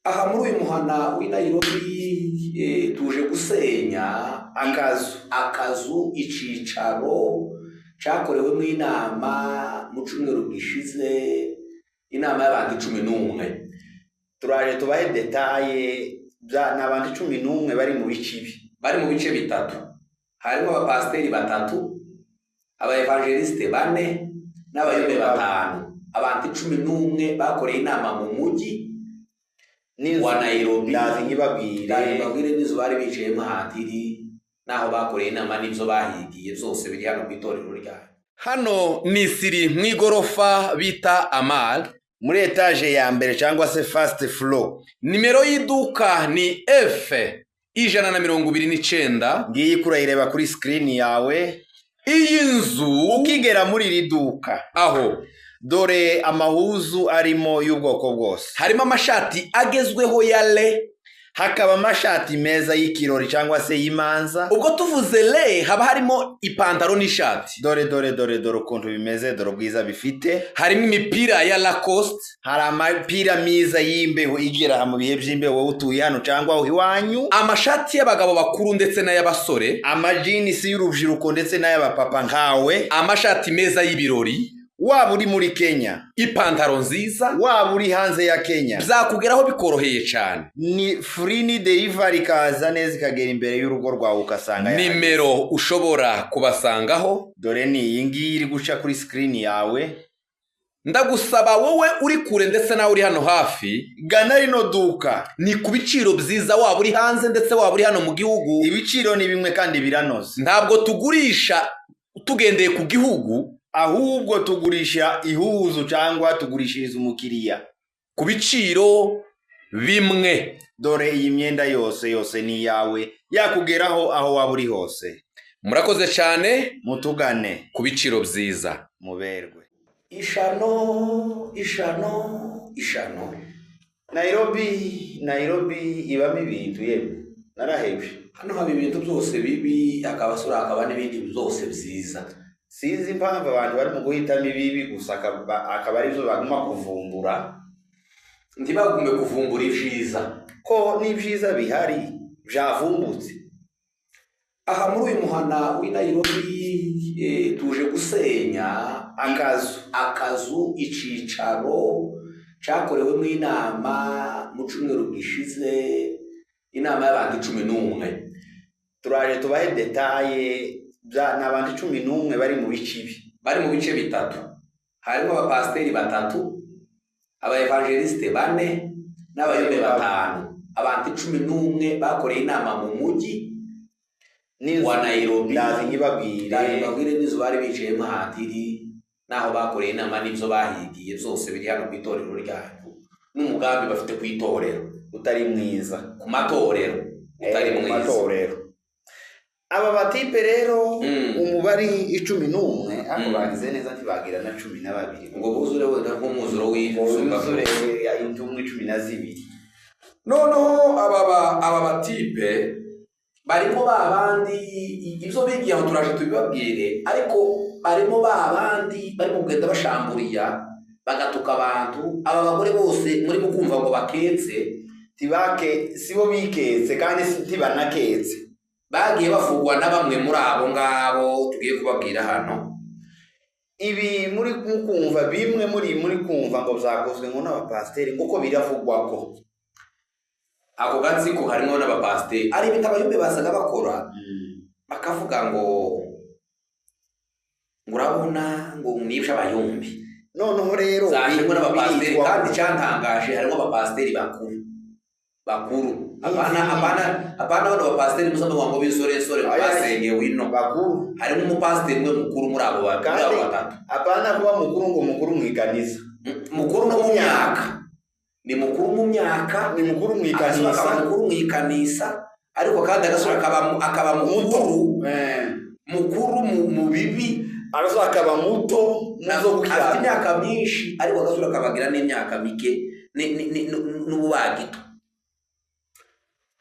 aha muri uyu muhana w'i Nairobi tuje gusenya akazu icicaro cyakorewemo inama mu cyumweru gishize, inama y'abantu 11. Turaje tubahe detaye n'abantu 11 bari mu bice bitatu. Harimo abapasiteri 3, abaevangeliste 4 n'abayobe 5. Abantu 11 bakoreye inama mu mujyi wa Nairobi. Ndababwire nizo bari bicayemo hatiri, naho bakoreye inama n'ibyo bahigiye byose biri hano ku itorero ryayo. Hano ni siri mu igorofa bita Amal, muri etage ya mbere cyangwa se first floor. Nimero y'iduka ni F129. Ngiye kurayireba kuri screen yawe. Iyi nzu ukigera muri iri duka, aho dore amahuzu arimo y'ubwoko bwose. Harimo amashati agezweho ya le, hakaba amashati meza y'ikirori cyangwa se y'imanza. Ubwo tuvuze le haba harimo ipantaro n'ishati. Dore ukuntu bimeze, dore ubwiza bifite. Harimo imipira ya Lacoste, hari amapira miza y'imbeho igera mu bihe by'imbeho wowe utuye hano cyangwa aho iwanyu. Amashati y'abagabo bakuru ndetse n'ay'abasore, amajinisi y'urubyiruko ndetse n'ay'abapapa nkawe, amashati meza y'ibirori. Waba uri muri Kenya, ipantaro nziza, waba uri hanze ya Kenya, bizakugeraho bikoroheye cyane. Ni free delivery, kaza neza ikagera imbere y'urugo rwawe ukasanga. Nimero ushobora kubasangaho dore ni iyi ngiyi iri guca kuri screen yawe. Ndagusaba wowe uri kure ndetse nawe uri hano hafi, gana rino duka. Ni ku biciro byiza, waba uri hanze ndetse waba uri hano mu gihugu. Ibiciro ni bimwe kandi biranoze. Ntabwo tugurisha tugendeye ku gihugu, ahubwo tugurisha ihuzu cyangwa tugurishiriza umukiriya ku biciro bimwe. Dore iyi myenda yose ni yawe, yakugeraho aho waba uri hose. Murakoze cyane, mutugane ku biciro byiza, muberwe. Ishano Nairobi ibamo ibintu yemwe narahebye. Hano haba ibintu byose bibi, akabasura akaba n'ibindi byose byiza. Sinzi impamvu abantu bari mu guhitamo ibibi gusa akaba ari byo baguma kuvumbura. Ntibagume kuvumbura ibyiza, ko n'ibyiza bihari byavumbutse. Aha muri uyu muhana w'i Nairobi tuje gusenya akazu icicaro cyakorewemo inama mu cyumweru gishize, inama y'abantu 11. Turaje tubahe detaye n'abantu 11 bari mu bice bitatu. Harimo abapasiteri 3, abaevangeliste 4 n'abayobe 5. Abantu 11 bakoreye inama mu mujyi wa Nairobi. Ndababwire nizo bari bicayemo hatiri, naho bakoreye inama n'ibyo bahigiye byose biri hano ku itorero ryayo, n'umugambi bafite ku itorero utari mwiza, ku matorero utari mwiza. Aba batipe rero umubari 11 ako bagize neza ntibagira na 12 ngo buzure wenda nk'umuzuro w'izumba ya indumwe 12. Noneho aba batipe barimo babandi ibyo bigiye aho turaje tubibabwire, ariko barimo babandi barimo kugenda bashamburiya bagatuka abantu. Aba bagore bose muri mukumva ngo baketse, sibo biketse kandi ntibanaketse, bagiye bafugwa na bamwe muri abo ngabo tugiye kubabwira hano. Ibi muri kumva bimwe muri kumva ngo byakozwe ngo n'abapasiteri, kuko biravugwa ko ako gatsiko harimo n'abapasiteri ari ibintu abayumbe basaga bakora, bakavuga ngo urabona ngo nibyo abayumbi. Noneho rero harimo n'abapasiteri, kandi cyantangaje harimo abapasiteri bakuru. Apana bano bapasiteri musamba ngo bisore basengewe ino bakuru. Harimo umupasiteri umwe mukuru muri abo batatu. Apana kuba mukuru ngo mukuru mu ikanisa, mukuru no mu myaka. Ni mukuru mu myaka, ni mukuru mu ikanisa, ariko kandi agasura akaba mukuru mu bibi, agasura akaba muto afite imyaka myinshi, ariko agasura akabagira n'imyaka mike n'ububagito.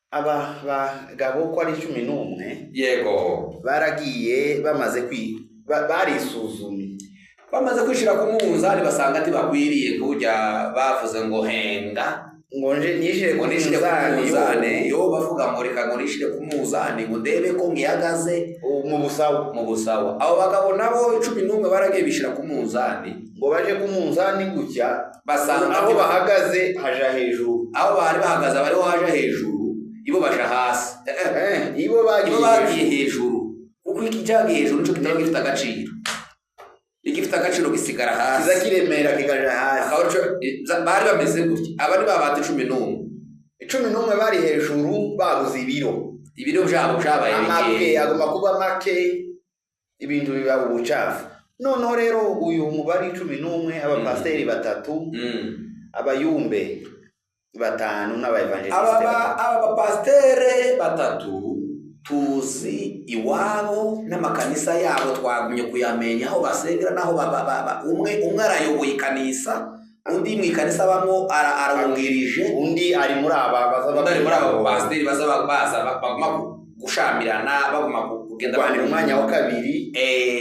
Aba bagabo ko ari 11 yego baragiye bamaze barisuzumye, bamaze kwishira ku munzani basanga ati bakwiriye kujya bavuze ngo henga ngo nishire ku muzane yo bavuga ngo reka ngo nishire ku muzane ngo ndebe ko ngihagaze mu busawa abo bagabo nabo 11 baragiye bishira ku muzane ngo baje ku muzane gutya basanga aho bahagaze haja hejuru aho bari bahagaze bari haja hejuru ibo baje hasi ibo bagiye hejuru kuko ikijagiye hejuru nico kitaba gifite agaciro igifite agaciro gisigara hasi kiza kiremera kikaja hasi bari bameze gutya abari babate 11 bari hejuru babuze ibiro byabo byabaye bike agomba kuba make ibintu biba ubucafu noneho rero uyu mubari 11 abapasteri batatu abayumbe batanu n'abaevangeliste aba bapastere batatu tuzi iwabo n'amakanisa yabo twagumye kuyamenya aho basengera naho umwe arayoboye kanisa undi mu ikanisa bamwo ararungirije undi ari muri aba pasteri baguma gushamirana baguma kugenda bari umwanya wa kabiri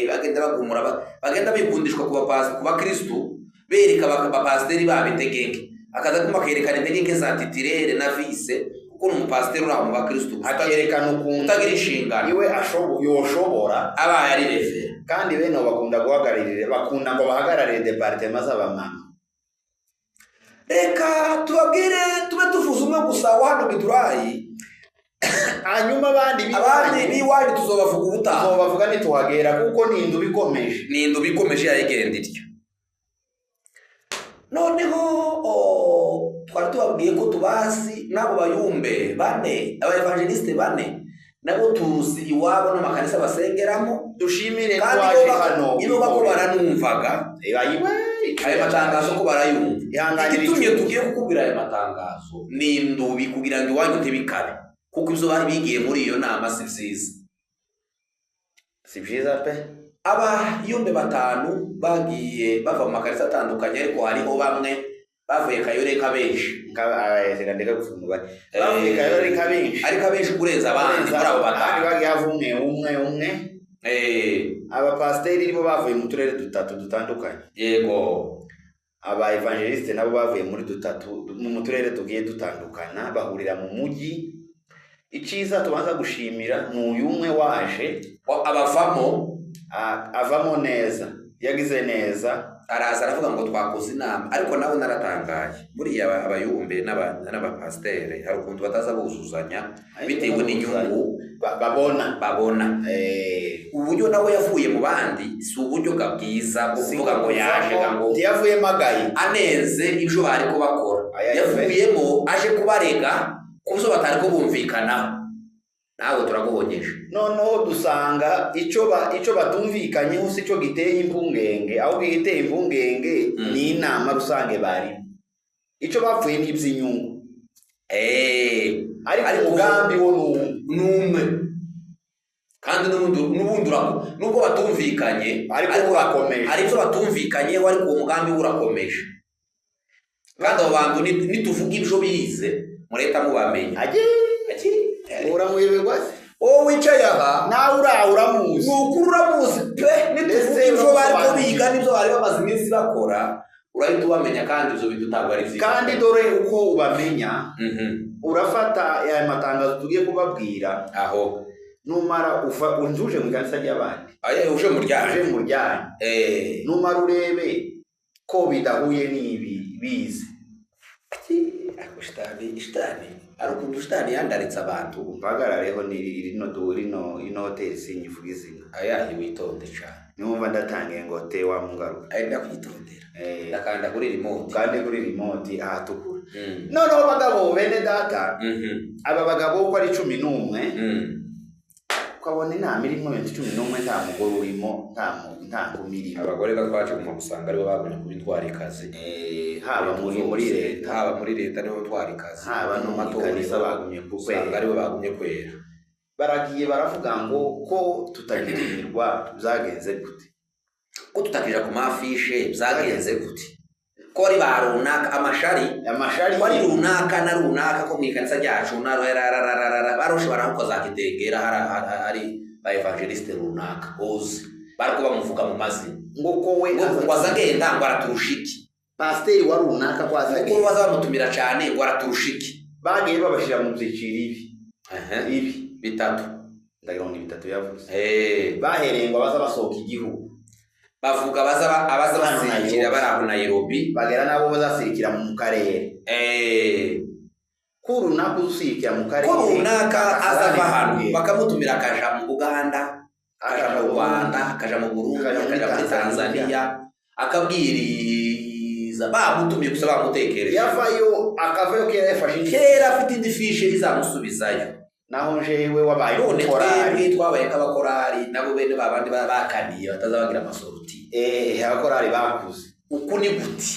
bagenda bagumura bagenda bikundishwa ku bakristo bereka abapasteri babitegeke akaza kuma kerekana integeke za titirere na vice kuko umupasteri uri mu bakristo akerekana ukuntu utagira inshingano iwe yoshobora abaye ari revera kandi bene bakunda ngo bahagararire departement z'abamama. Reka tubabwire tube tuvuze umwe gusa wano Giturayi hanyuma abandi biwanyu tuzobavuga ubutaha tuzobavuga nituhagera kuko ni indu bikomeje yarigenda ityo. Noneho twari tubabwiye ko tubazi nabo bayumbe bane abaevangeliste bane nabo tuzi iwabo n'amakanisa basengeramo. Dushimire twaje hano iyo bako baranumvaga ayo matangazo ko barayumva. Igitumye tugiye kukubwira ayo matangazo ni indubi kugira ngo iwanyu ntibikabe kuko ibyo bari bigiye muri iyo nama si byiza pe. Abayumbe batanu bagiye bava mu makanisa atandukanye ariko hariho bamwe bavuye Kayore kabenshi ndeka gusumba bavuye Kayore kabenshi ariko abenshi kureza abandi muri abo batanu bagiye havumwe umwe abapasteri nibo bavuye mu turere dutatu dutandukanye. Yego aba evangeliste nabo bavuye muri dutatu mu turere tugiye dutandukana bahurira mu mujyi. Iciza tubanza gushimira n'uyu umwe waje avamo neza yagize neza araza aravuga ngo twakoze inama ariko nabo naratangaye buriya abayumbe n'abapasteri hari ukuntu bataza buzuzanya bitewe n'inyungu babona uburyo nawe yavuye mu bandi si uburyo bwiza bwo kuvuga ngo yaje ngo yavuye magaye aneze ibyo bari ko bakora yavuyemo aje kubarega kuzo batari ko bumvikana nawe turaguhonyeje. Noneho dusanga ico batumvikanye hose ico giteye impungenge aho giteye impungenge ni inama rusange bari ico bapfuye n'iby'inyungu ariko umugambi wo numwe kandi n'ubundi nubwo batumvikanye ariko urakomeje ariko batumvikanye ariko umugambi urakomeje kandi abo bantu nituvuga ibyo bize mureta mubamenya uramwirwa wicaye aha nawe uramuzi nukuri uramuzi pe nituvuga ibyo bari ko biga n'ibyo bari bamaze iminsi bakora urahita ubamenya kandi ibyo bintu ntabwo ari byiza. Kandi dore uko ubamenya urafata aya matangazo tugiye kubabwira aho numara unjuje mu kanisa ry'abandi uje mu ryanyu numara urebe ko bidahuye n'ibi bize Shitani arukundu shitani yandaritse abantu bagarareho ni ino hoteli sinyivuga izina ayahi witonde cyane numva ndatangiye ngo te wa mungaruka ndakwitondera ndakanda kuri remote kandi kuri remote ahatukura. Noneho bagabo bene data aba bagabo ko ari 11 ukabona inama irimo 11 nta mugore urimo nta kumiri abagore batwaje mu gusanga aribo babonye kubitwara ikazi haba muri leta niho twari ikazi haba no matorisa bagumye kwera aribo bagumye kwera baragiye baravuga ngo ko tutagirirwa byagenze gute ko tutakira ku mafishe byagenze gute ko ari barunaka amashari wari runaka na runaka ko mwikanisa ryacu baroshe barakoza kitegera hari ba evangeliste runaka ozi bariko bamuvuga mu mazina ngo ko we ngo azagenda ngo araturushiki pasiteri wa runaka kwaza kuko baza bamutumira cyane ngo araturushiki bagiye babashira mu byiciro ibi bitatu ndagira ngo bitatu yavuze bahereye ngo baza basohoka igihugu bavuga abaza basirikira bari aho Nairobi bagera nabo bazasirikira mu karere ko runaka usirikira mu karere ko runaka azava hano bakamutumira akaja mu Uganda akaja mu Rwanda akaja mu Burundi akaja muri Tanzania akabwiriza bamutumye gusa bamutekereje yavayo akavayo kera yafashe kera afite indi fishe izamusubizayo naho jewe wabaye none twebwe twabaye k'abakorari nabo bene babandi bakaniye batazabagira amasoruti abakorari bakuze uku ni guti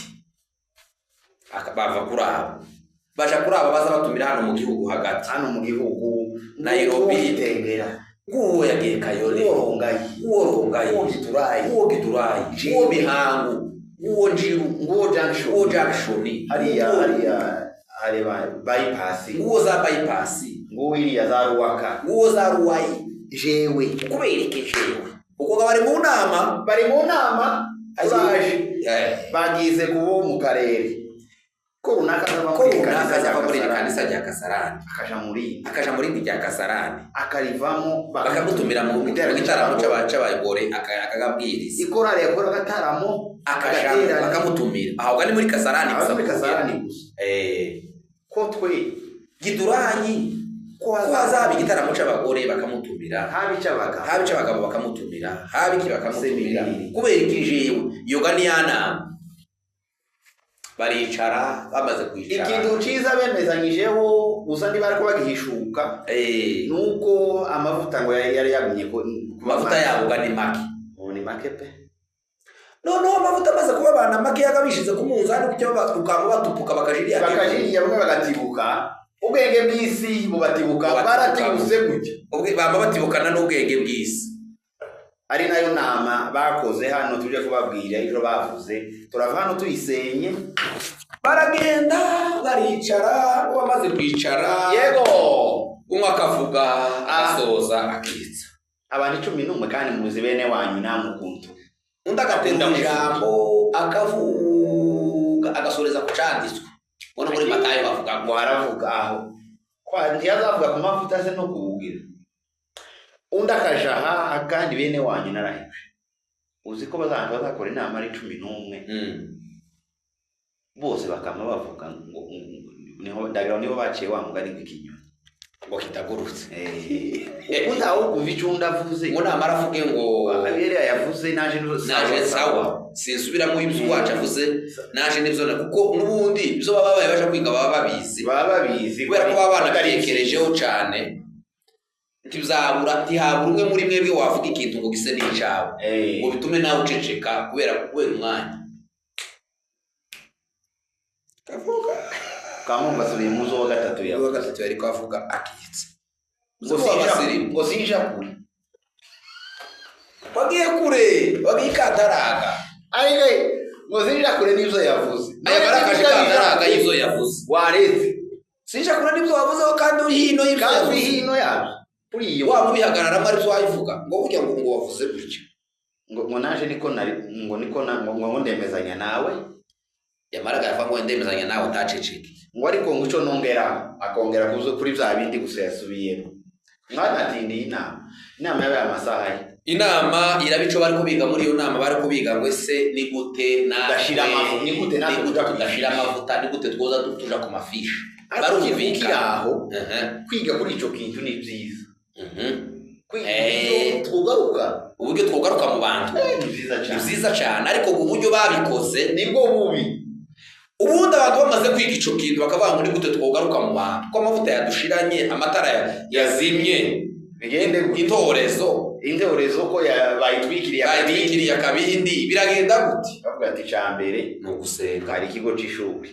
bava kuri abo baja kuri abo baza batumira hano mu gihugu hagati hano mu gihugu Nairobi itembera nguwo yagiye Kayole nguwo Giturayi nguwo Mihango nguwo Njiru nguwo Junction hariya bypass nguwo za bypass nguwo iriya za Ruwaka nguwo za Ruwayi jewe kuberekejewe uko bari mu nama bagize kubo mu karere ko runaka azava muri kanisa rya Kasarani akaja muri rya Kasarani akarivamo bakamutumira mu gitaramo c'abagore akagabwiriza ikorari yakora gataramo akaja bakamutumira aho gani muri Kasarani gusa ko twe Giturayi ko azaba igitaramo c'abagore bakamutumira habi c'abagabo bakamutumira habi bakamutumira kubera ikijewe iyo gani yana baricara bamaze kwicara ikintu ciza bemezanyijeho gusa ndi bari ko bagihishuka nuko amavuta ngo yari yagumye ko amavuta yabo gani make ni make pe no amavuta amaze kuba abana make yagabishize ku munzani kucyo bakamo batupuka bakajiriya bamwe bagatibuka ubwenge bw'isi bubatibuka baratibuse gutya bamba batibukana n'ubwenge bw'isi ari nayo nama bakoze hano tuje kubabwira ejo bavuze turava hano tuyisenye baragenda baricara bamaze kwicara yego umwe akavuga asoza akitsa abantu 11 kandi muzi bene wanyu namukuntu undi agatenda ijambo akavuga agasoreza ku canditswe ubona muri Matayo bavuga ngo haravuga aho kwa ntiyazavuga ku mavuta se no kubugira undi akajaha kandi bene wanyu narahije uzi ko bazakora inama ari 11 bose bakama bavuga ngo niho ndagira niho baciye wa mugari ng'ikinyoni ngo kitagurutse utaho kumva icunda avuze ngo namara avuge ngo abiri yavuze naje sawa sinsubiramo ibyo wacu avuze naje nivyo kuko nubundi ibyo babaye baje kwiga baba babizi kubera ko abana barekerejeho cyane ntibzabura ntihabura umwe muri mwebwe wavuga ikintu ngo gise n'icawe ngo bitume nawe uceceka kubera umwanya kavuga kamu basubiye muzo wa gatatu yari kwavuga akitse ngo sinja kure wagiye kure wabikataraga ayiwe ngo sinja kure nivyo yavuze aya barakaje kataraga ivyo yavuze wareze sinja kure nivyo wavuze kandi uri hino y'ivyo yavuze puriyo wa mubihagarara mari zo wayivuga ngo burya ngo wavuze gutyo ngo naje niko ndemezanya nawe yamaraga yavuga ngo ndemezanya nawe utaceceke ngo ariko ngo ico nongera akongera kuzo kuri bya bindi gusa yasubiyemo mwana atindi inama yabaye amasaha inama irabico bari kubiga muri iyo nama bari kubiga ngo ese ni gute dashira amavuta ni gute tudashira amavuta ni gute twoza tuja ku mafishi barumvikira aho kwiga kuri ico kintu ni byiza uburyo twogaruka mu bantu ni byiza cyane ariko uburyo babikoze nibwo bubi ubundi abantu bamaze kwiga ico kintu bakavuga ngo ni gute twogaruka mu bantu ko amavuta yadushiranye amatara yazimye bigende intorezo ko bayitwikiriye akabindi biragenda gute bavuga ati cambere no gusenga hari ikigo c'ishuri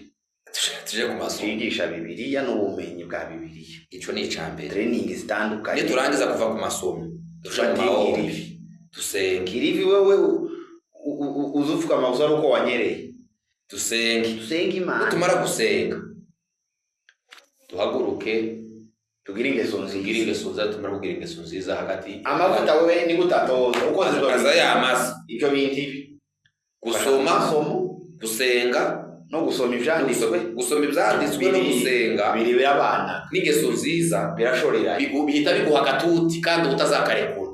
tuje ku masomo yigisha Bibiliya n'ubumenyi bwa Bibiliya ico ni icambere training zitandukanye ni turangiza kuva ku masomo dushaka mahoro dusenga irivi wewe uzufuka amabuza ruko wanyereye dusenga Imana tumara gusenga duhaguruke tugira ingeso nziza tumara kugira ingeso nziza hagati amavuta wewe ni gutatoza uko zizoza yamasa ibyo bintu gusoma gusenga no gusoma ivyanditswe no gusenga biri abana n'ingeso nziza birashorera bihita biguha agatuti kandi utazakarekura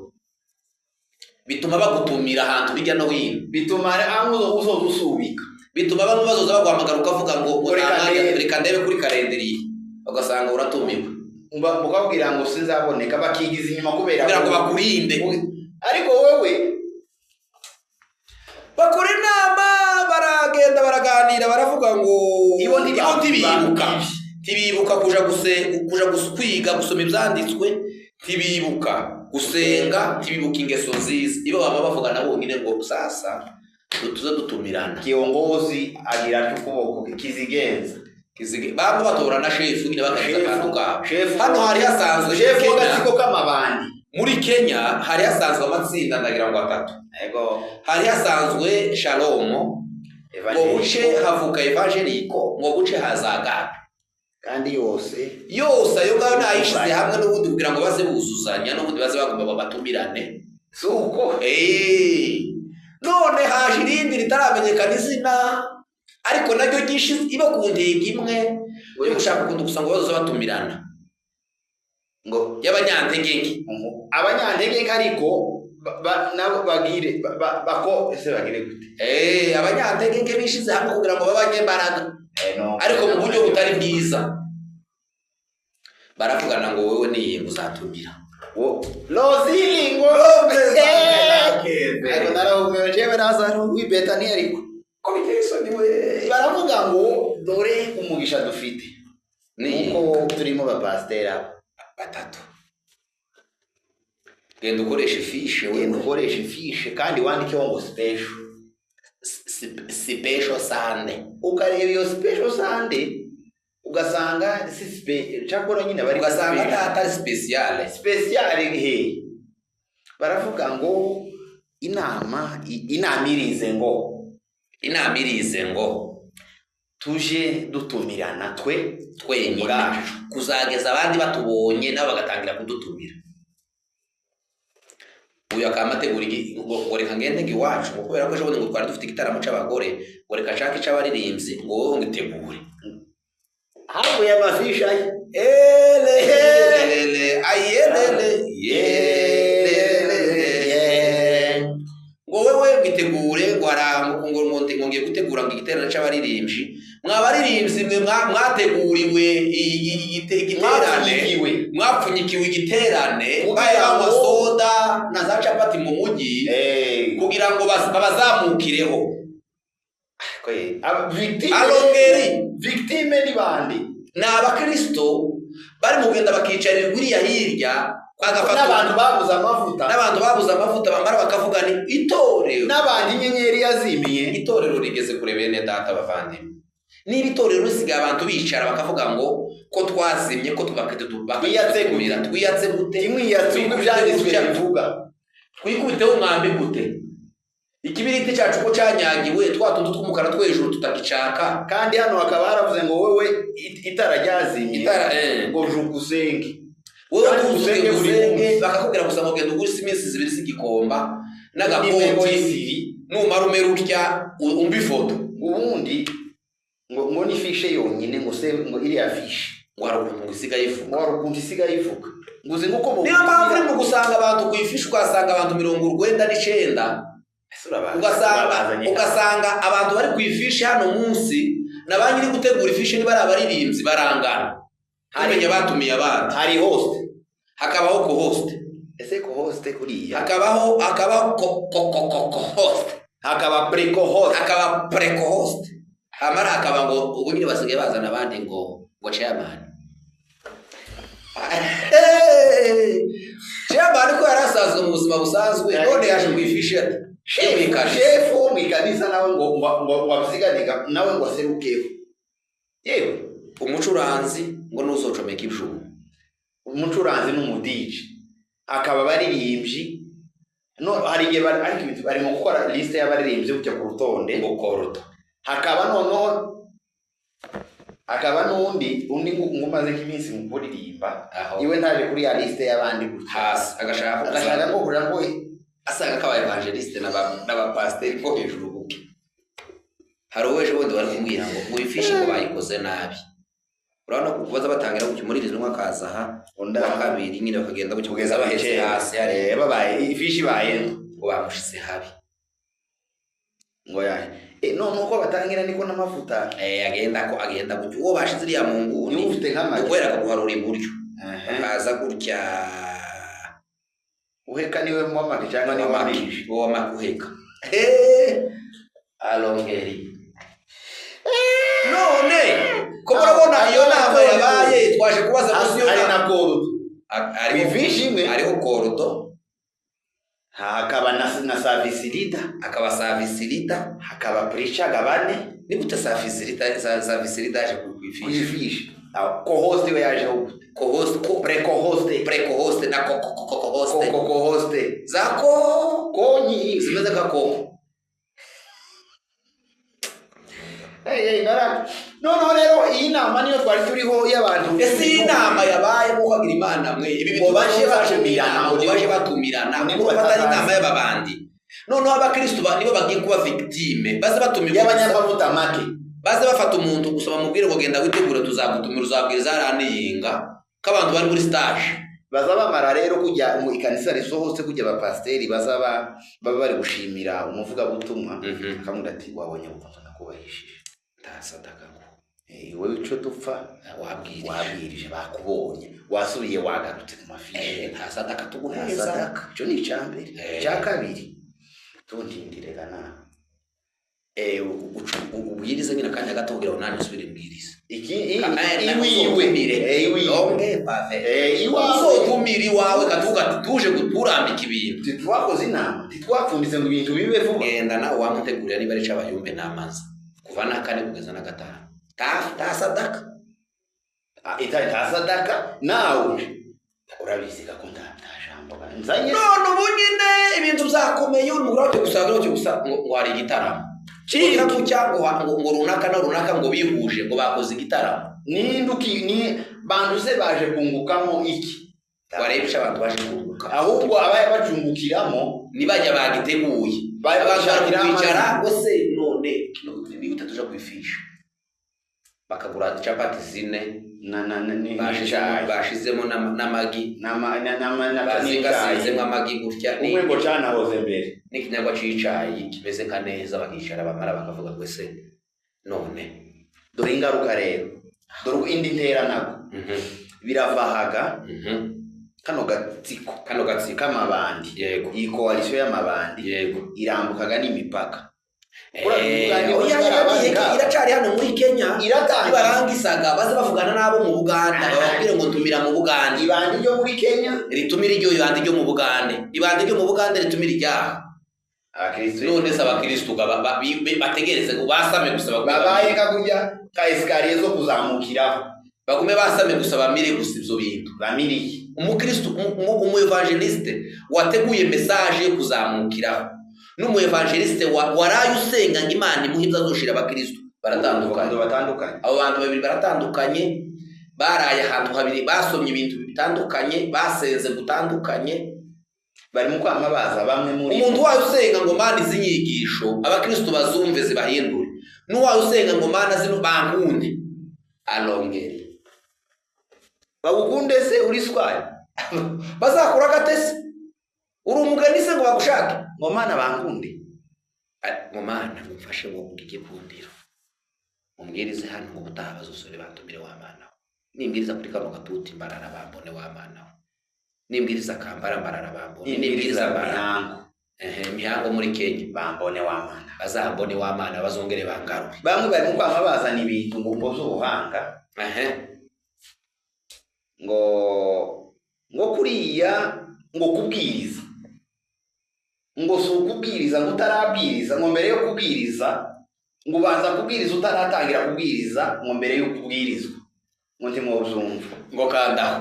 bituma bagutumira ahantu bijya no hino bituma aho uzoza usubika bituma bamwe bazoza baguhamagara ukavuga ngo reka ndebe kuri kalendari ugasanga uratumiwe mukabwira ngo sinzaboneka bakigiza inyuma kubera ngo bakurinde ariko wewe bakora inama baragenda baraganira baravuga ngo ibo ntibibuka kuja kwiga gusoma ivyanditswe ntibibuka gusenga ntibibuka ingeso nziza ibo baba bavuga nabo nyine ngo sasa tuza dutumirana kiongozi agira ukuboko kizigenza baba batora na shefu nyine bakaza kanduka hano hari hasanzwe shefu gatsiko kamabandi muri Kenya hari hasanzwe amatsinda ndagira ngo 3 yego hari hasanzwe Shalom ngo buce havuka evangeliko ngo buce hazaga kandi yose ayo ngayo nayishize hamwe n'ubundi kugira ngo baze buzuzanya n'ubundi baze bagomba batumirane suko none haje irindi ritaramenyekana izina ariko naryo gishize iba ku ntego imwe yo gushaka kundi gusa ngo bazoza batumirana ngo y'abanyantege ariko nabo bagire bako ese bagire gute abanyantege bishize hamwe kugira ngo babanye mbaraga ariko mu buryo butari bwiza baravugana ngo wewe niye uzatumira Lozilingo ariko narahumeje barazaru wibetani ariko komiteso niwe baravuga ngo dore umugisha dufite nuko turimo bapastera 3 genda ukoresha ifishe kandi wandikeho ngo special Sunday ukareba iyo special Sunday ugasanga chakora nyine bari ugasanga atari special baravuga ngo inama irize ngo tuje dutumirana twenyine kuzageza abandi batubonye nabo bagatangira kudutumira uyu akamategura ngo reka ngende iwacu ngo kubera ko ejo bundi ngo twari dufite igitaramo c'abagore ngo reka nshake c'abaririmbyi ngo wowe ngitegure havuye amafisha ngo wewe ngitegure ngo arango ngo ngiye gutegura ngo igiterane c'abaririmbyi mwabaririmbyi mwe mwateguriwe igiterane mwapfunyikiwe igiterane bayanywa soda na za capati mu mujyi kugira ngo babazamukireho victime ni bandi ni abakristo bari mu genda bakicarira iriya hirya n'abantu babuze amavuta bamara bakavuga ni itorero n'abandi inyenyeri yazimiye itorero rigeze kure bene data bavandimwe niba itorero risigaye abantu bicara bakavuga ngo ko twazimye ko twiyatse gute ibyanditswe bivuga twikubiteho umwambi gute ikibiriti cyacu ko canyagiwe twatundi tw'umukara twejuru tutakicaka kandi hano hakaba haravuze ngo wewe itara ryazimye ngo jugusenge wewe tuzenge bakakubwira gusa ngo genda ugure iminsi 2 z'igikomba n'agakoti numara umerurya umbi foto ubundi ngo ni fishe yonyine ngo iri afishe warukuntu isigaye ivuga nguze nguko niyo mpamvu uri mu gusanga abantu ku ifishe ugasanga abantu 99 ugasanga abantu bari ku ifishe hano munsi nabanyiri gutegura ifishe ni bari abaririmbyi barangana hamenye batumiye abandi hari host hakabaho co-host ese co-host kuriya hakabaho host hakaba pre-co-host amara hakaba ngo ubu nyine basigaye bazana abandi ngo chairman chairman ko yarasazwe mu buzima busanzwe none yaje kwifishe ati chef wo mwikanisa nawe ngo wabiziganiga nawe ngo aserukeho yewe umucuranzi ngo nuzocomeka ibyuma umucuranzi n'umudije akaba baririmbyi no hari igihe bari mu gukora liste y'abaririmbyi bujya ku rutonde ngo koroto hakaba n'undi ngumaze nk'iminsi mu kuririmba iwe ntaje kuri ya liste y'abandi hasi agashaka ngo kugira ngo asanga kaba evangeliste n'abapasteri ko hejuru buke hari uweje wundi bari kumbwira ngo ifishi ngo bayikoze nabi. Urabona ko kubaza batangira gukimuririza n'akaza aha onda kabiri nyine bakagenda kugeza baheze hasi babaye ifishi baye ngo bamushise habi ngo yaye nuko batangira niko n'amavuta agenda gutyo uwo bashize iriya mu nguni ufite nk'amagi ukwera akaguharura iburyo akaza gutya uheka niwe mu magi cyangwa niwe wamije uwo makuheka alongeri none ko murabona iyo nama yabaye twaje kubaza gusiyo na korudo ari ifishi imwe ariho korudo hakaba na service leader akaba service leader hakaba preacher gabane ni gute service leader aje kuifishi co-host we yaje co-host pre-co-host na co-host zako konyi zimeze kako no rero iyi nama niyo twari turiho y'abantu ese inama yabaye mu kwagira Imana mwe ibi baje batumirana ngo bafatanye inama y'ababandi noneho abakristo nibo bagiye kuba victime baze batumirwa y'abanyamavuta make baze bafata umuntu gusaba mubwire ngo genda witegura tuzagutumira uzabwiriza araniyinga k'abantu bari muri stage baza bamara rero kujya mu ikanisa risohose kujya abapasteri baba bari gushimira umuvuga butumwa akamubwira ati wabonye gufata nakubahishije ntasadaka ngo wowe ico dupfa wabwirije bakubonye wasubiye wagarutse ku mafishi ntasadaka tuguheza cyo ni icambere cya kabiri tundindire gana ubwiriza nyina kanya gato kugira ngo nani usubire mbwiriza iwawe wawe katuvuga tuje guturambika ibintu titwakoze inama titwapfundize ngo ibintu bibe vuba genda nawe wamutegurira niba ari cy'abayumbe n'amazi kuva na kane kugeza na gatanu ta sadaka ta sadaka nawe urabizi ko ndajambo nzanye none ubunyine ibintu byakomeye umugura cyo gusanga ngo hari igitaramo kira ku cyango ngo runaka na runaka ngo bihuje ngo bakoze igitaramo ni banduze baje kungukamo iki warebye abantu baje kunguka ahubwo abaye bacungukiramo nibajya bagiteguye bashakira gose none ni utatuja kwifisha bakagura chapati zine bashizemo n'amagi bazingasizemo amagi gutya umwe ngo cyana hoze mbere n'ikinyagwa c'icayi kimeze nka neza bakicara bamara bakavuga gwese none dore ingaruka rero dore indi ntera nako biravahaga kano gatsiko kamabandi yego iyi coalition y'amabandi yego irambukaga n'imipaka iracari hano muri Kenya ibarangisaga baze bavugana nabo mu Buganda bababwire ngo tumira mu Buganda ibandi ryo muri Kenya ritumira iryo ibandi ryo mu Buganda ibandi ryo mu Buganda ritumira iryaha abakristo none s'abakristo bategereze ngo basame gusaba babaye kujya ka escalier zo kuzamukiraho bagume basame gusaba mire gusa ivyo bintu bamiriye umukristo umu evangeliste wateguye message yo kuzamukiraho n'umu evangeliste waraye usenga ngo Imana imuhiza azoshira abakristo baratandukanye abo bantu babiri baratandukanye baraye ahantu habiri basomye ibintu bitandukanye basenze gutandukanye bari mu kwama baza bamwe muri umuntu wayo usenga ngo Mana izinyigisho abakristo bazumve zibahindure n'uwayo usenga ngo Mana zino bankunde alongeri bagukunde se uri swari bazakura gatese uri umugani se ngo bagushake ngo Mana bankunde ngo Mana mufashe ngo ngigikundiro umbwirize hano ngo butaha bazosore bantumire wa Mana nimbwiriza kuri kano gatuti mbarara bambone wa Mana nimbwiriza kambara mbarara bambone nimbwiriza mihango muri Kenya bambone wa Mana bazambone wa Mana bazongere bangaruke bamwe bari mu kwama bazana ibintu ngo mbozo ubuhanga ngo kuriya ngo kubwiriza ngo so kubwiriza ngo utarabwiriza ngo mbere yo kubwiriza ngo ubanza kubwiriza utaratangira kubwiriza ngo mbere yo kubwirizwa ngo ndimo byumva ngo kandaho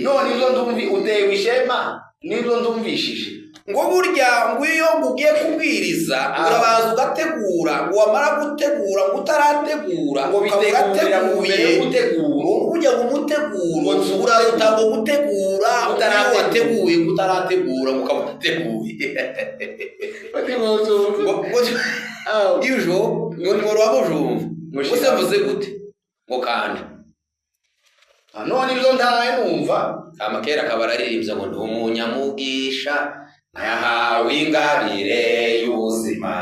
none izo ndumvi utewe ishema nizo ndumvishije ngo burya ngo iyo ugiye kubwiriza urabaza ugategura ngo wamara gutegura ngo utarategura ngo bitegurira mbere yo gutegura ujya ngo umuteguro uraruta ngo gutegura utarateguye utarategura ngo ukamuteguye Yujo ngo rwabujumva use muze gute ngo kandi none izo ndaye numva amakera kabararirimbye ngo umunyamugisha yahawe ingabire y'ubuzima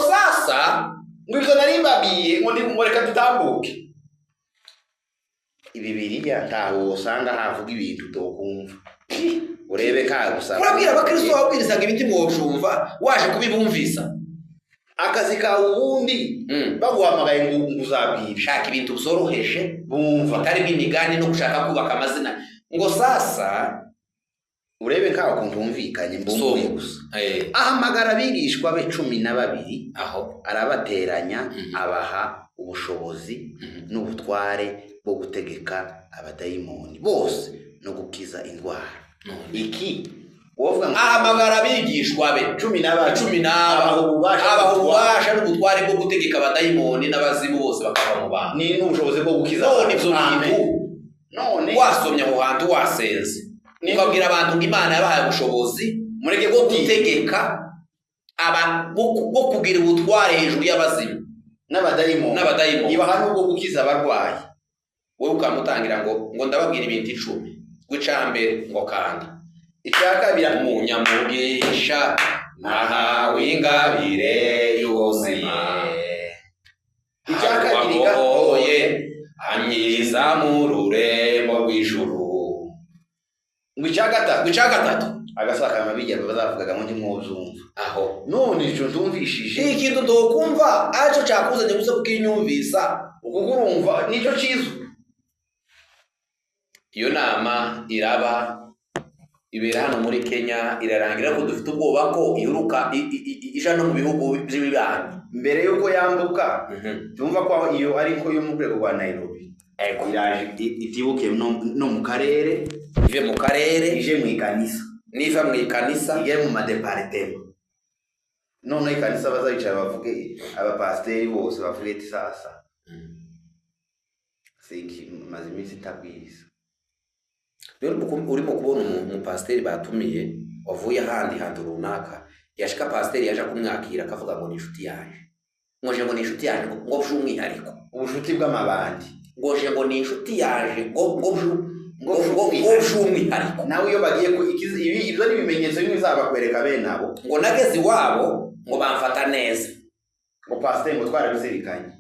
sasa ngo izo narimbabiye ngo reka tutambuke Bibiliya ntaho usanga havuga ibintu utokumva urebe gusa urabwira abakristo babwirizaga ibiti mwoshumva waje kubibumvisa akazi kawe ubundi baguhamagaye ngo uzabwira shaka ibintu byoroheje bumva atari b'imigani no gushaka kubaka amazina ngo sasa urebe ukuntu wumvikanye mbumbuye gusa ahamagara abigishwa be 12 aho arabateranya abaha ubushobozi n'ubutware bwo gutegeka abadayimoni bose no gukiza indwara iki wovuga ngo ahamagara abigishwa be 12 abaha ububasha n'ubutware bwo gutegeka abadayimoni n'abazimu bose bakava mu bantu ni n'ubushobozi bwo gukiza ibyo bintu none wasomye aho hantu wasenze ukabwira abantu ngo Imana yabahaye ubushobozi mureke bwo gutegeka bwo kugira ubutware hejuru y'abazimu n'abadayimoni ibaha n'ubwo gukiza abarwayi wowe ukamutangira ngo ndababwira ibintu 10 gw'icambere ngo kandi icyakabiri umunyamugisha nahawe ingabire y'ubuzima icyakabiri gahoye anyiza mu rurembo rw'ijuru ngo icyagatatu agasaka amabijya bazavugaga ngo ntimwuzumva aho none ico ndumvishije ikintu ndokumva aco cakuzanye gusa kukinyumvisa urumva nico cizo iyo nama iraba ibera hano muri Kenya irarangira ko dufite ubwoba ko ihuruka ija no mu bihugu by'ibibani mbere yuko yambuka tumva ko iyo ariko yo mu rwego rwa Nairobi iraje itibuke no mu karere ive mu karere ije mu ikanisa niva mu ikanisa ije mu madepartement none ikanisa bazayicara bavuge abapasteri bose bavuge ati sasa sinki mazimisi tabwiriza rero urimo kubona umupasteri batumiye wavuye ahandi hantu runaka yashika pasteri yaje kumwakira akavuga ngo ni inshuti yaje ngoje ngo ni inshuti yaje ngo by'umwihariko ubushuti bw'amabandi ngoje ngo ni inshuti yaje ngo by'umwihariko nawe iyo bagiye ibyo ni ibimenyetso bimwe uzabakwereka bene abo ngo nageze iwabo ngo bamfata neza ngo pasteri ngo twarabizirikanye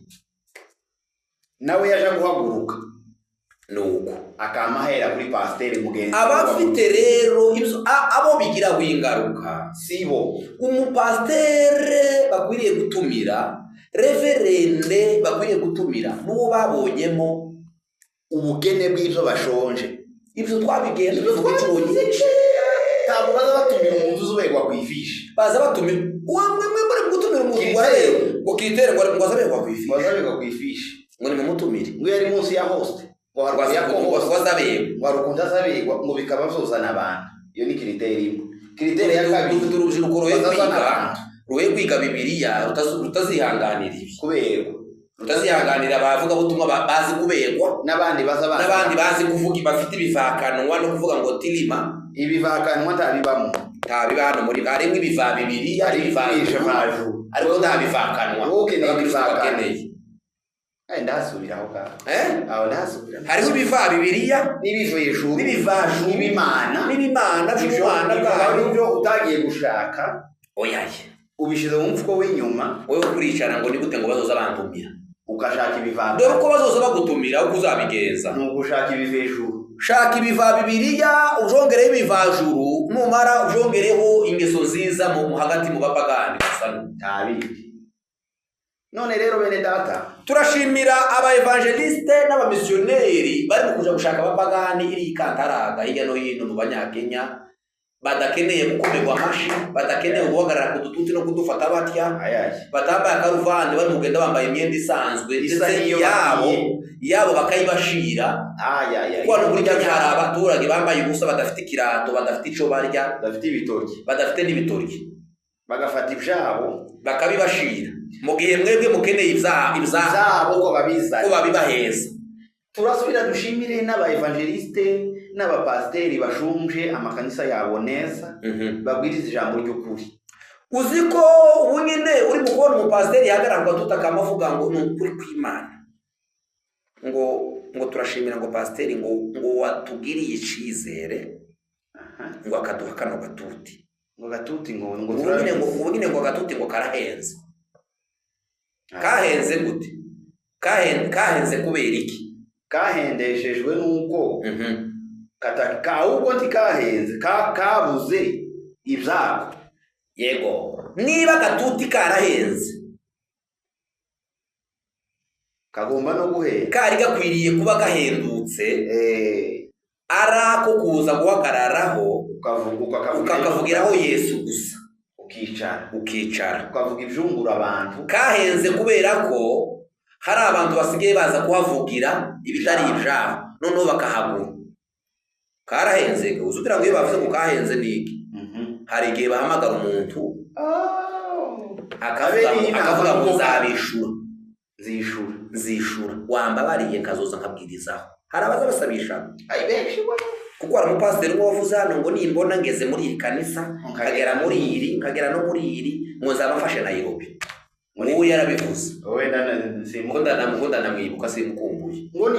nawe yaje guhaguruka nuko akamahera kuri pasteri mugenzi abafite rero abo bigira wingaruka sibo umupastere bakwiriye gutumira reverende bakwiriye gutumira n'uwo babonyemo ubugene bw'ibyo bashonje ibyo twabigenze twabibonye ntabwo baza batumira umuntu uzubegwa ku ifishi baza batumira wamwe muri gutumira umuntu warero ngo kitere ngo azabegwa ku ifishi ngo ni mumutumire ngo yari munsi ya host ngo warukundazabegwa ngo bikaba byozana abantu iyo ni kritere ya kabiri dufite urubyiruko ruhe kwiga Bibiliya rutazihanganira ibi kubera rutazihanganira abavuga butumwa bazi kubegwa n'abandi bazi kuvuga bafite ibivakanwa no kuvuga ngo tilima ibivakanwa ntabibamo ntabiba hano muri harimo ibiva Bibiliya ari ibivajuru ariko ntabivakanwa bakeneye ndasubiraho aho ndasubira hariho ibiva Bibiliya n'ibivejuru n'ibivajuru n'ibimana byo utagiye gushaka oyaye ubishize mu mfuko w'inyuma wewe kuricara ngo ni gute ngo bazoza bantumira ugashaka ibivanga dore uko bazoza bagutumira uko uzabigenza nugushaka ibivejuru shaka ibiva Bibiliya ujongereho ibivajuru numara ujongereho ingeso nziza mu hagati mu bapagani gusa ntabindi none rero bene data turashimira aba evangeliste n'abamissioneri bari kuja gushaka abapagani iri kantaraga hirya no hino mu Banyakenya badakeneye gukomerwa amashi badakeneye guhagarara ku dututi no kudufata batya batambaye akaruvande bari mugenda bambaye imyenda isanzwe yabo bakayibashira kuko no kuri Kenya hari abaturage bambaye ubusa badafite ikirato badafite ico barya badafite n'ibitoryi bagafata ibyabo bakabibashira mu gihe mwebwe mukeneye ibyabo ko babibaheza turasubira dushimire n'aba evangeliste n'abapasiteri bashumje amakanisa yabo neza babwiriza ijambo ry'ukuri. Uziko ubu nyine uri mukubona umupasiteri yahagararwa tutakamuvuga ngo ni ukuri kw'Imana ngo turashimira ngo pasiteri ngo watugiriye icizere ngo akaduha kano gatuti ngo gatuti ngo ubu nyine ngo gatuti ngo karahenze. Kahenze gute? Kahenze kubera iki? Kahendeshejwe nuko ahubwo ntikahenze kabuze ibyago. Yego, niba gatuti karahenze kagomba no guhera, kari gakwiriye kuba gahendutse arako kuza guhagararaho ukakavugiraho Yesu gusa ukicara ukavuga ibyungura abantu. Kahenze kubera ko hari abantu basigaye baza kuhavugira ibitari ibyabo noneho bakahagura. Karahenze uzubira ngo iyo bavuze ko kahenze niki, hari igihe bahamagara umuntu akavuga ngo zishura wambabariye kazoza nkabwirizaho. Hari abaza basabisha kuko hari umupasiteri wavuze hano ngo nimbona ngeze muri iri kanisa nkagera muri iri nkagera no muri iri muzabafashe Nairobi. Ubu yarabivuze mukunda namwibuka simukumbuye ngo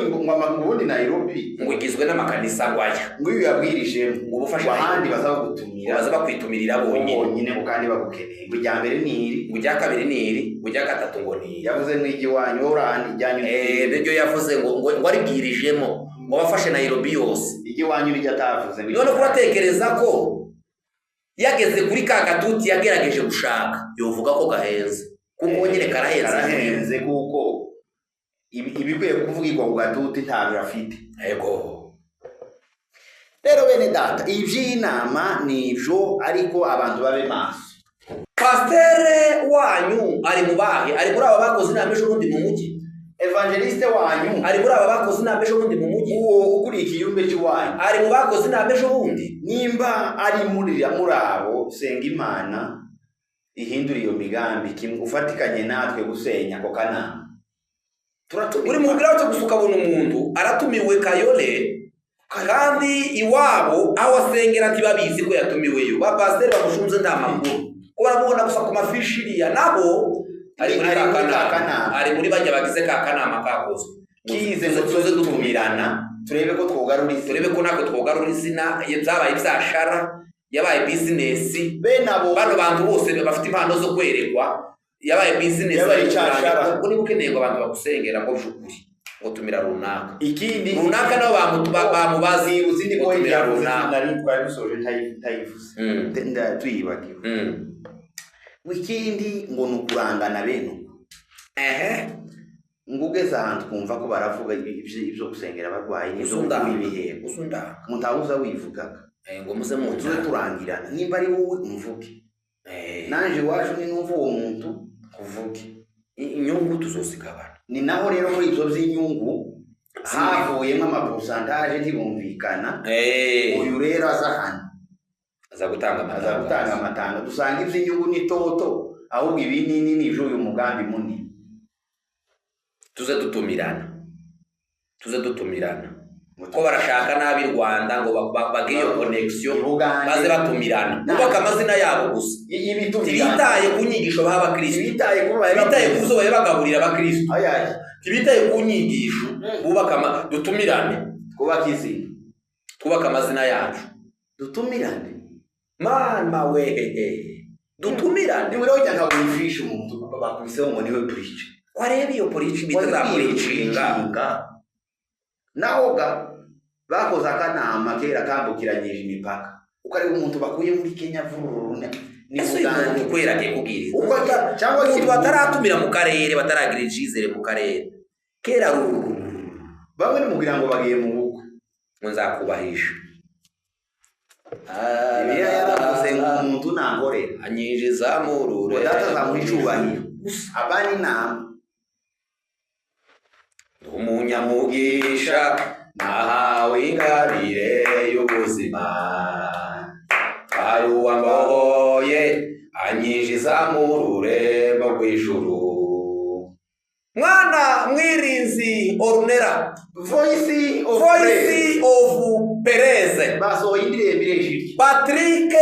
Nairobi ngo igizwe n'amakanisa ngwaya ngo yabwirije ngo ubufashe abandi bazagutumira baza bakwitumirira bonyine ngo kandi bagukeneye ngo ijya mbere ni iri ngo ijya kabiri ni iri ngo ijya gatatu ngo ni iri. Yavuze n'igi wanyu urandi ijyanye n'ibyo yavuze ngo aribwirijemo ngo bafashe Nairobi yose. Igi wanyu n'ijya atavuze none kuratekereza ko yageze kuri ka gatuti yagerageje gushaka yovuga ko gahenze kuko nyine karahenze kuko ibikwiye kuvugirwa ku gatuti ntabyo afite. Yego rero bene data iby'inama nibyo ariko abantu babe maso. Pasiteri wanyu ari mu bahe? Ari muri aba bakoze inama ejo bundi mu mujyi? Evangeliste wanyu ari muri aba bakoze inama ejo bundi mu mujyi? Uwo ukuriye ikiyumbe cy'iwanyu ari mu bakoze inama ejo bundi? Nimba ari muri abo senga Imana ihindura iyo migambi ufatikanye natwe gusenya ako kanama. Uri mu bwira cyo gusuka abona umuntu aratumiwe Kayole kandi iwabo aho asengera ntibabizi ko yatumiweyo. Ba pasiteri bamushunze nta makuru ko baramubona gusa ku mafishiriya nabo ari muri kanama, ari muri bajya bagize ka kanama kakozwe. Kize ngo tuze dutumirana turebe ko nako twogarura izina byabaye byashara yabaye business. Bano bantu bose bafite impano zo kwerekwa yabaye business yabaye cyashara. Ubwo niba ukeneye ngo abantu bagusengera ngo byukuri ngo tumira runaka ikindi runaka nabo bamubazi uzindi ko tumira runaka nari twari dusoje ntayivuze tuyibagiwe. Wikindi ngo nukurangana beno ngo ugeze ahantu kumva ko baravuga ibyo gusengera abarwayi n'ibyo kubihembo mutabuza wivugaga ngo muze mu nzu turangirana nimba ari wowe umvuge nanje waje ni numva uwo muntu uvuge inyungu tuzosigabana. Ni naho rero muri ibyo by'inyungu havuyemo amaposantaje ntibumvikana. Uyu rero aza gutanga amatanga dusanga iby'inyungu ni toto ahubwo ibinini ni uyu mugambi munini. Tuze dutumirana ko barashaka nabi Rwanda ngo bagiye connection baze batumirana ubaka amazina yabo gusa bitaye ku nyigisho baha abakristo bitaye ku zo bagaburira abakristo bitaye ku nyigisho ubaka dutumirane kubaka amazina yacu dutumirane mama wehehe dutumirane muri ujya nkaburifish umuntu bakwiseho ngo niwe preach warebe iyo police bitazapreachinga naho bakoze akanama kera kambukiranyije imipaka ukari umuntu bakuye muri Kenya vururune ni Uganda kwera ke kubwiriza cyangwa umuntu bataratumira mu karere bataragira icizere mu karere kera bamwe mugira ngo bagiye mu bukwe ngo nzakubahisha ibiya yaravuze ngo umuntu nangorera anyinjiza mu rure datazamuhicubahiro abani nama umunyamugisha nahawe ingabire y'ubuzima ari uwambohoye anyinjiza mu rurembo rw'ijuru mwana mwirinzi Ornella, Voice of Perez, basohoye indirimbo ireshije. Patrick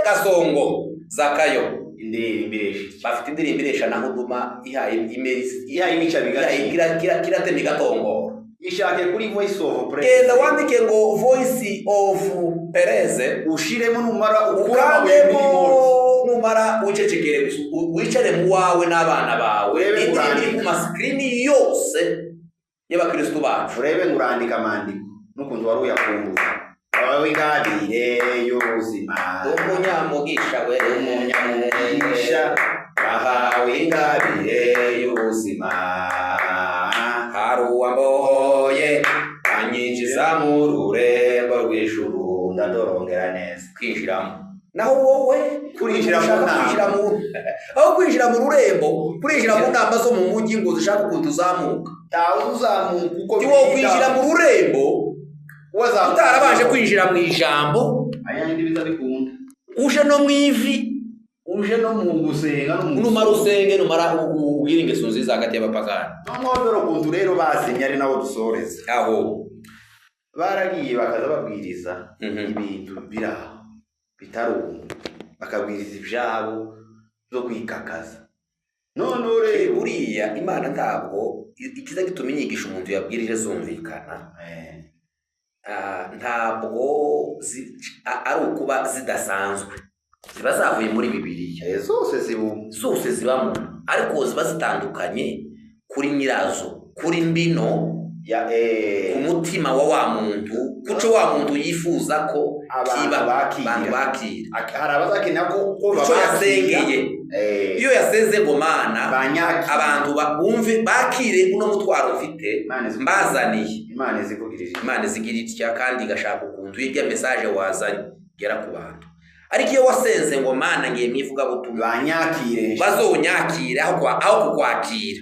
Gasongo, Zakayo, indirimbo ireshije. bafite indirimbo iresha na Huduma ihaye imerizi ihaye imica bigari kiratema igatongo. ishake kuri Voice of Perez. Genda wandike ngo Voice of Perez, ushiremo numara ukandemo numara wicecekere wicare mu wawe n'abana bawe iri ku maskrini yose y'abakristo bacu. Urebe ngurandika amandiko n'ukuntu wari uyakumbuza. Abawe ingabire y'ubuzima, umunyamugisha we, umunyamugisha bahawe ingabire y'ubuzima. Hari uwambohoye anyinjiza mu rurembo rw'ijuru, ndadorongera neza kwinjiramo. Naho wowe kwinjira mu rurembo, kwinjira mu nama zo mu mujyi ngo dushaka ukuntu uzamuka. Tawe uzamuka uko wowe kwinjira mu rurembo utarabanje kwinjira mu ijambo, ayandi biza bikunda. uje no mu ivi, uje no mu gusenga no mu numara usenge numara ubwira ingeso nziza hagati y'abapagani. Nomwobero kuntu rero bazimye ari nabo dusoreza. Aho baragiye bakaza babwiriza ibintu biraho bitarumva, bakabwiriza ibyabo zo kwikakaza. None rero buriya Imana ntabwo ikiza gituma inyigisho umuntu yabwirije zumvikana, ntabwo ari ukuba zidasanzwe, ziba zavuye muri Bibiliya. Zose zibamo, ariko ziba zitandukanye kuri nyirazo, kuri mbino ku mutima wa muntu, kuco wa muntu yifuza ko abantu bakira. Hari abazakenera ko yasengeye. Iyo yasenze ngo Mana abantu bumve bakire uno mutwaro ufite mbazaniye, Imana izigira itya kandi igashaka ukuntu irya message wazanye gera ku bantu. Ariko iyo wasenze ngo Mana ngiye mwivuga butumwa banyakire, bazonyakire aho kukwakira,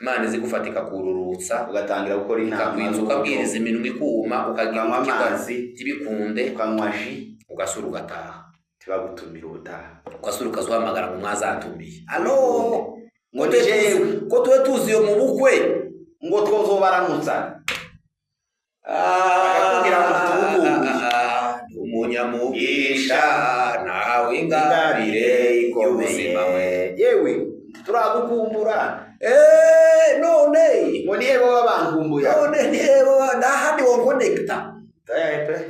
Imana izigufatika kururutsa, ugatangira gukora inama, ukabwiriza iminwa ikuma, ukagira amazi tibikunde, ukanywa ji, ugasura ugataha, tibagutumira ubutaha, ugasura ukazuhamagara ngo mwazatumiye. Allo ngo ko tuwe tuzi yo mu bukwe ngo twozobaramutsa bakakubwira ngo tubukumbuye. Umunyamugisha nawe ingabire ikomeye, yewe turagukumbura. None ngo nibo babankumbuye, none nibo ndahandi wo connecta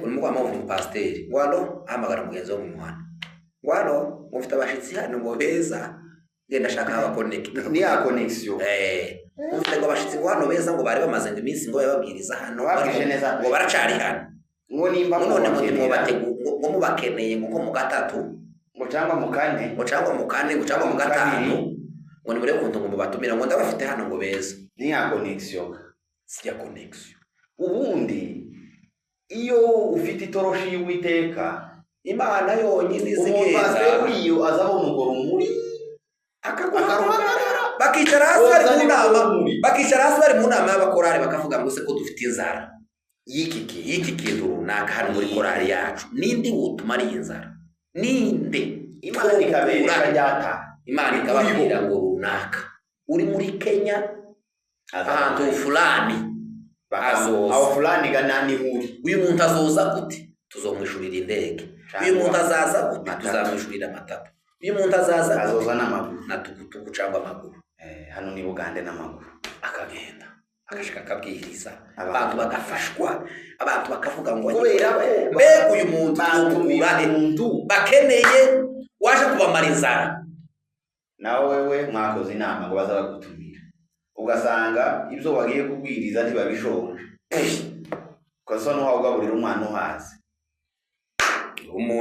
urimo mu pasteur ngwano hamagara mugenzi wo mu muhanda, ngwano mufite abashitsi hano ngo beza ngenda shaka aba connecta ni ya connection. Mufite ngo abashitsi ngwano beza ngo bari bamaze iminsi ngo babwiriza hano ngo baracari hano, ngo nimba none ngo mubakeneye ngo mu gatatu ngo cyangwa mu kane ngo cyangwa mu gatanu, ngo ni bure kuntu ngo batumira ngo ndabafite hano ngo beza. Ni ya connection, si ya connection. Ubundi iyo ufite itoroshi y'Uwiteka, Imana yonyine izigeza iyo azabona umugoro muri akaguhamagara, bakicara hasi bari mu nama y'abakorari bakavuga ngo se ko dufite inzara y'iki kintu runaka hano muri korari yacu, ninde wutuma ari inzara, ninde? Imana ikabera ryata, Imana ikababwira ngo runaka uri muri Kenya ahantu fulani aho fulani ganani muri uyu muntu azoza gute, tuzomwishurira indege. Uyu muntu azaza gute, tuzamwishurira amatatu. Uyu muntu azoza n'amaguru na tukutuku cyangwa amaguru. Hano ni Bugande n'amaguru, akagenda agashaka akabwiriza, abantu bagafashwa, abantu bakavuga ngo kubera mbega uyu muntu bakeneye waje kubamara inzara. Nawe wewe mwakoze inama ngo bazabagutumira, ugasanga ibyo wagiye kubwiriza ntibabishonje, ukaso no wagaburira umwana uhaze.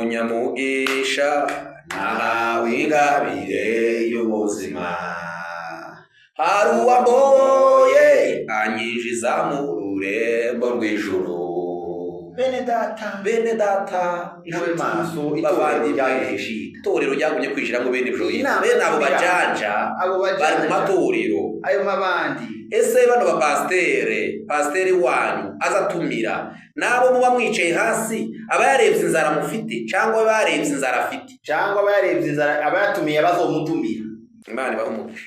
Umunyamugisha nahawe ingabire y'ubuzima, hari uwamboye anyinjiza mu rurembo rw'ijuru. Bene data mube maso, itorero ryagumye kwinjira ngo bene ibyo bene abo bajanja bari mu matorero ayo mabandi. Ese bano ba pasiteri wanyu azatumira nabo muba mwicaye hasi, aba yarebye inzara mufite cyangwa aba yarebye inzara afite, cyangwa aba yarebye inzara aba yatumiye bazomutumira. Imana ibahe umugisha.